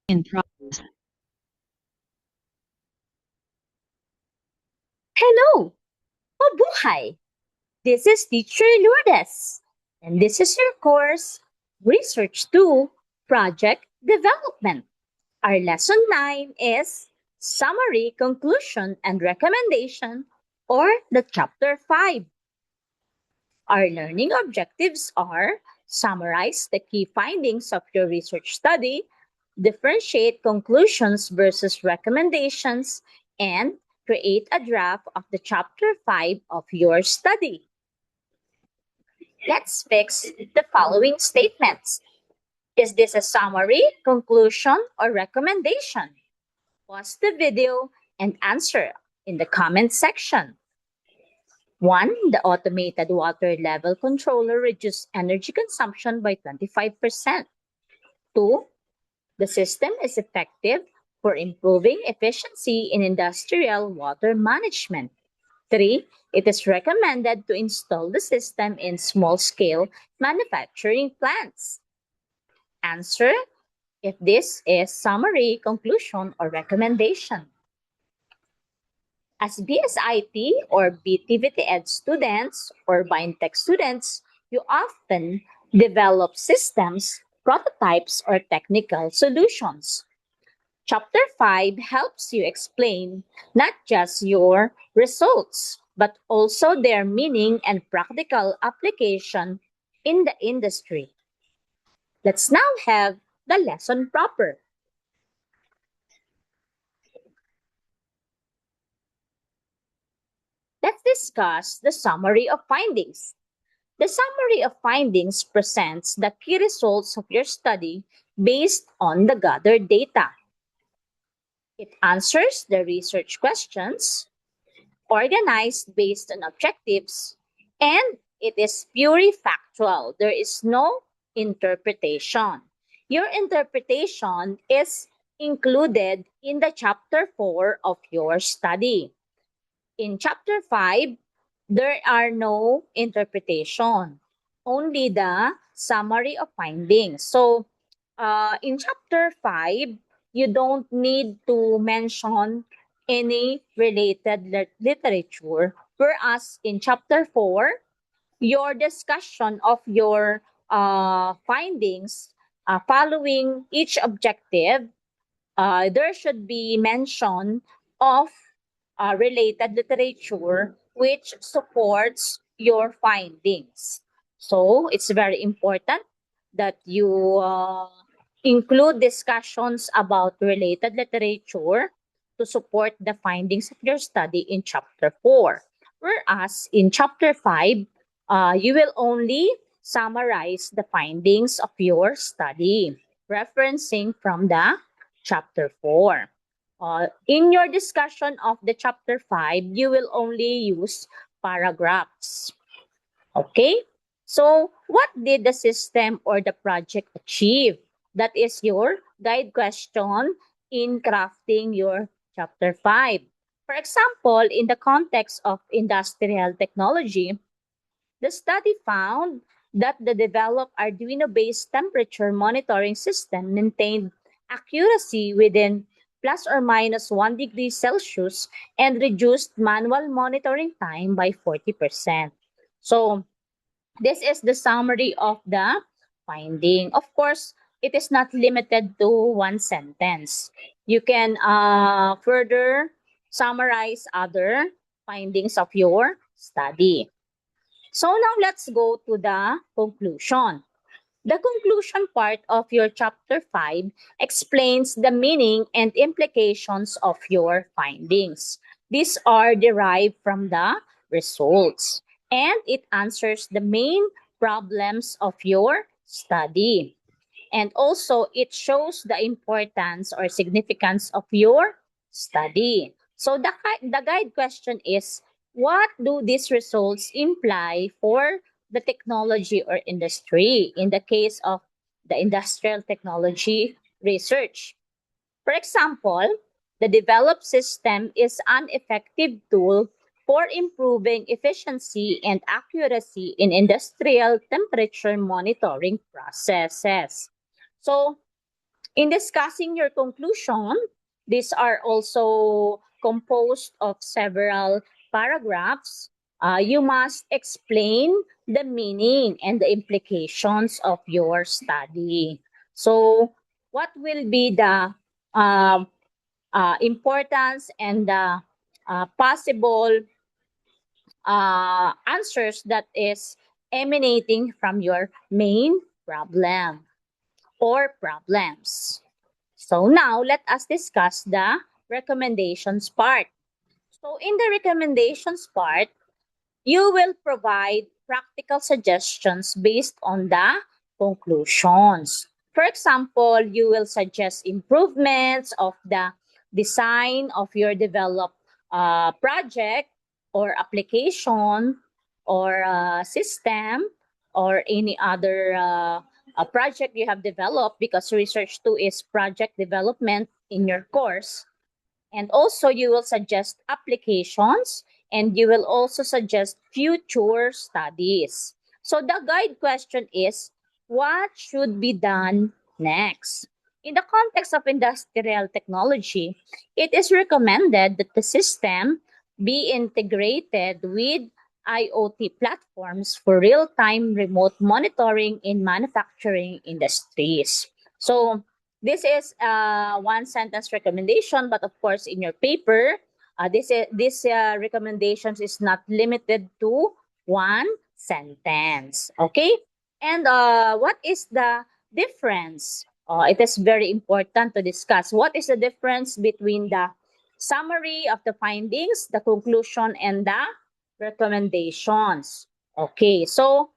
in progress. Hello! Mabuhay! This is Teacher Lourdes, and this is your course, Research 2, Project Development. Our lesson 9 is Summary, Conclusion, and Recommendation, or the Chapter 5. Our learning objectives are summarize the key findings of your research study, differentiate conclusions versus recommendations, and create a draft of the Chapter 5 of your study. Let's fix the following statements. Is this a summary, conclusion, or recommendation? Pause the video and answer in the comment section. 1. The automated water level controller reduced energy consumption by 25%. 2. The system is effective for improving efficiency in industrial water management. 3. It is recommended to install the system in small-scale manufacturing plants. Answer if this is summary, conclusion, or recommendation. As BSIT or BTVT Ed students or BindTech students, you often develop systems, prototypes, or technical solutions. Chapter 5 helps you explain not just your results, but also their meaning and practical application in the industry. Let's now have the lesson proper. Let's discuss the summary of findings. The summary of findings presents the key results of your study based on the gathered data. It answers the research questions, organized based on objectives, and it is purely factual. There is no interpretation. Your interpretation is included in the chapter 4 of your study. In chapter 5, there are no interpretation, only the summary of findings. So, in chapter 5, you don't need to mention any related literature, whereas in chapter 4, your discussion of your findings following each objective, there should be mention of related literature which supports your findings. So it's very important that you include discussions about related literature to support the findings of your study in chapter 4. Whereas in chapter 5, you will only summarize the findings of your study, referencing from the chapter 4. In your discussion of the chapter 5, you will only use paragraphs. Okay? So, what did the system or the project achieve? That is your guide question in crafting your chapter 5. For example, in the context of industrial technology, the study found that the developed Arduino-based temperature monitoring system maintained accuracy within plus or minus 1 degree Celsius and reduced manual monitoring time by 40%. So, this is the summary of the finding. Of course, it is not limited to one sentence. You can further summarize other findings of your study. So now let's go to the conclusion. The conclusion part of your chapter 5 explains the meaning and implications of your findings. These are derived from the results, and it answers the main problems of your study. And also, it shows the importance or significance of your study. So the guide question is, what do these results imply for the technology or industry in the case of the industrial technology research? For example, the developed system is an effective tool for improving efficiency and accuracy in industrial temperature monitoring processes. So, In discussing your conclusion, these are also composed of several paragraphs. You must explain the meaning and the implications of your study. So, what will be the uh, importance and the possible answers that is emanating from your main problem or problems. So now let us discuss the recommendations part. So in the recommendations part, you will provide practical suggestions based on the conclusions. For example, you will suggest improvements of the design of your developed project or application or system or any other project you have developed, because research too is project development in your course. And also, you will suggest applications and you will also suggest future studies. So, the guide question is, what should be done next? In the context of industrial technology, it is recommended that the system be integrated with IoT platforms for real-time remote monitoring in manufacturing industries. So, this is one sentence recommendation, but of course, in your paper, this recommendations is not limited to one sentence. Okay, and what is the difference? It is very important to discuss what is the difference between the summary of the findings, the conclusion, and the recommendations. Okay, so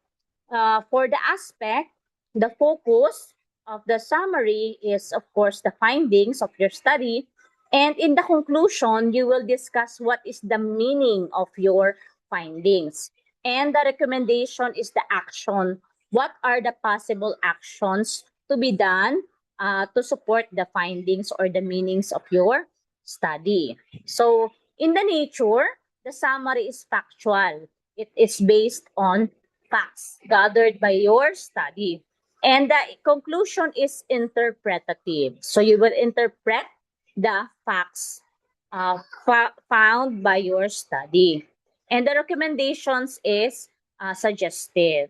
for the aspect, the focus of the summary is, of course, the findings of your study. And in the conclusion, you will discuss what is the meaning of your findings. And the recommendation is the action. What are the possible actions to be done to support the findings or the meanings of your study? So, in the nature, the summary is factual. It is based on facts gathered by your study. And the conclusion is interpretative. So you will interpret the facts found by your study. And the recommendations is suggestive.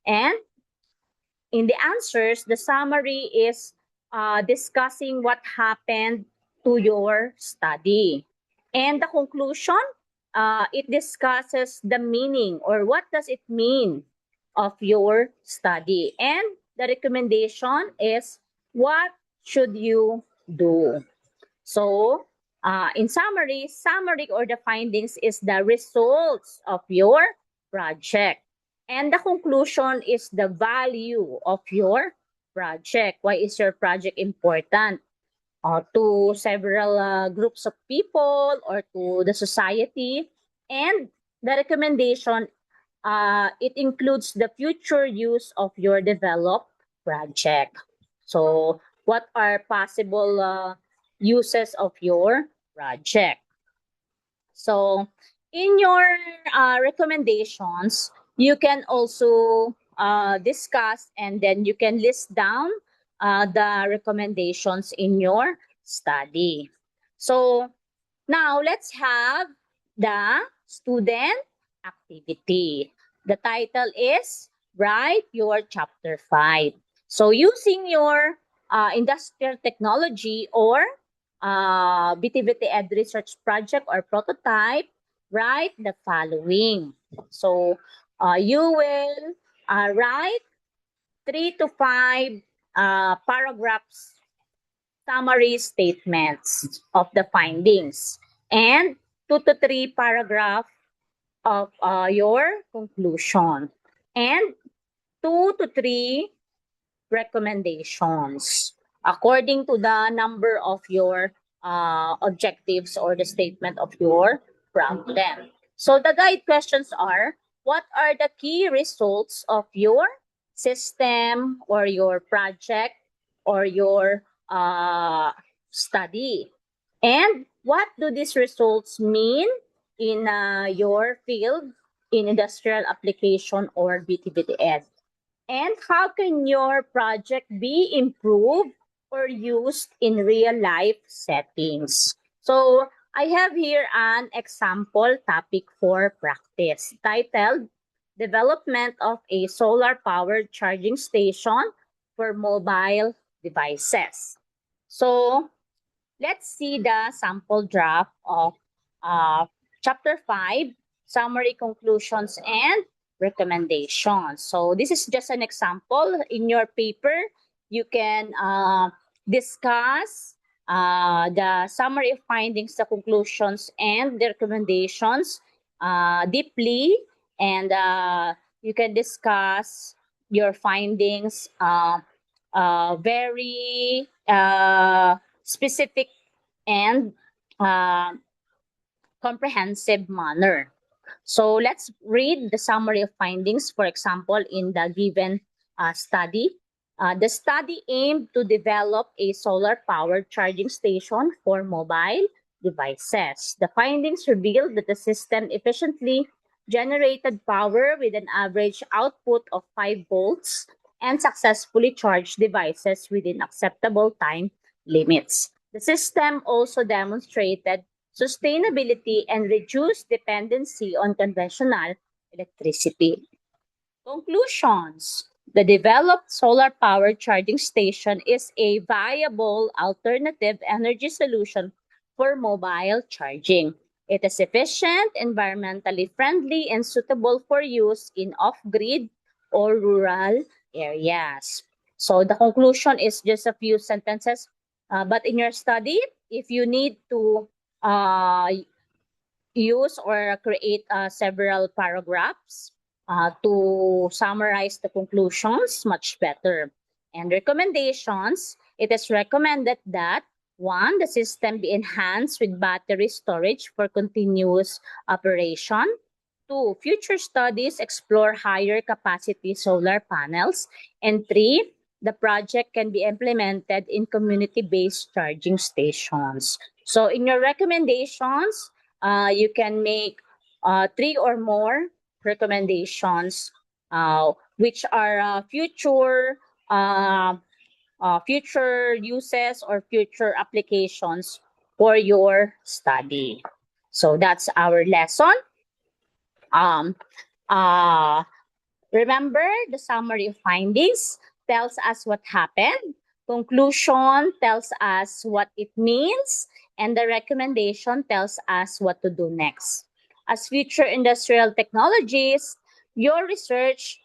And in the answers, the summary is discussing what happened to your study. And the conclusion, it discusses the meaning or what does it mean of your study. And the recommendation is what should you do. So, in summary or the findings is the results of your project. And the conclusion is the value of your project. Why is your project important? To several groups of people or to the society. And the recommendation, it includes the future use of your developed project. So, what are possible uses of your project? So, in your recommendations, you can also discuss and then you can list down the recommendations in your study. So, now let's have the student activity. The title is Write Your Chapter 5. So, using your industrial technology or BTBT Ed Research Project or prototype, write the following. So, you will write 3 to 5 paragraphs, summary statements of the findings, and 2 to 3 paragraphs of your conclusion, and 2 to 3 recommendations according to the number of your objectives or the statement of your problem. So the guide questions are, what are the key results of your system or your project or your study? And what do these results mean in your field in industrial application or BTBT Ed? And how can your project be improved or used in real-life settings. So, I have here an example topic for practice titled Development of a Solar-Powered Charging Station for Mobile Devices. So, let's see the sample draft of uh, Chapter 5, Summary, Conclusions, and Recommendations. So this is just an example. In your paper, you can discuss the summary of findings, the conclusions, and the recommendations deeply, and you can discuss your findings very specific and uh, comprehensive manner. So let's read the summary of findings, for example, in the given study. The study aimed to develop a solar-powered charging station for mobile devices. The findings revealed that the system efficiently generated power with an average output of 5 volts and successfully charged devices within acceptable time limits. The system also demonstrated sustainability and reduced dependency on conventional electricity. Conclusions. The developed solar powered charging station is a viable alternative energy solution for mobile charging. It is efficient, environmentally friendly, and suitable for use in off grid or rural areas. So, the conclusion is just a few sentences. But in your study, if you need to uh, use or create several paragraphs to summarize the conclusions much better. And recommendations, it is recommended that one, the system be enhanced with battery storage for continuous operation. Two, future studies explore higher capacity solar panels. And three, the project can be implemented in community-based charging stations. So in your recommendations, you can make three or more recommendations, which are uh, future uses or future applications for your study. So that's our lesson. Um, uh, Remember, the summary of findings tells us what happened, conclusion tells us what it means, and the recommendation tells us what to do next. As future industrial technologies, your research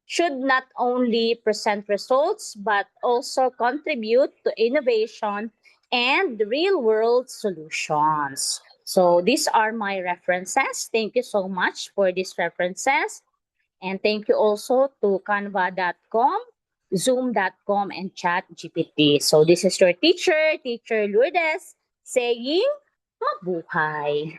should not only present results but also contribute to innovation and real world solutions. So, these are my references. Thank you so much for these references. And thank you also to canva.com, zoom.com, and ChatGPT. So this is your teacher, Teacher Lourdes, saying mabuhay.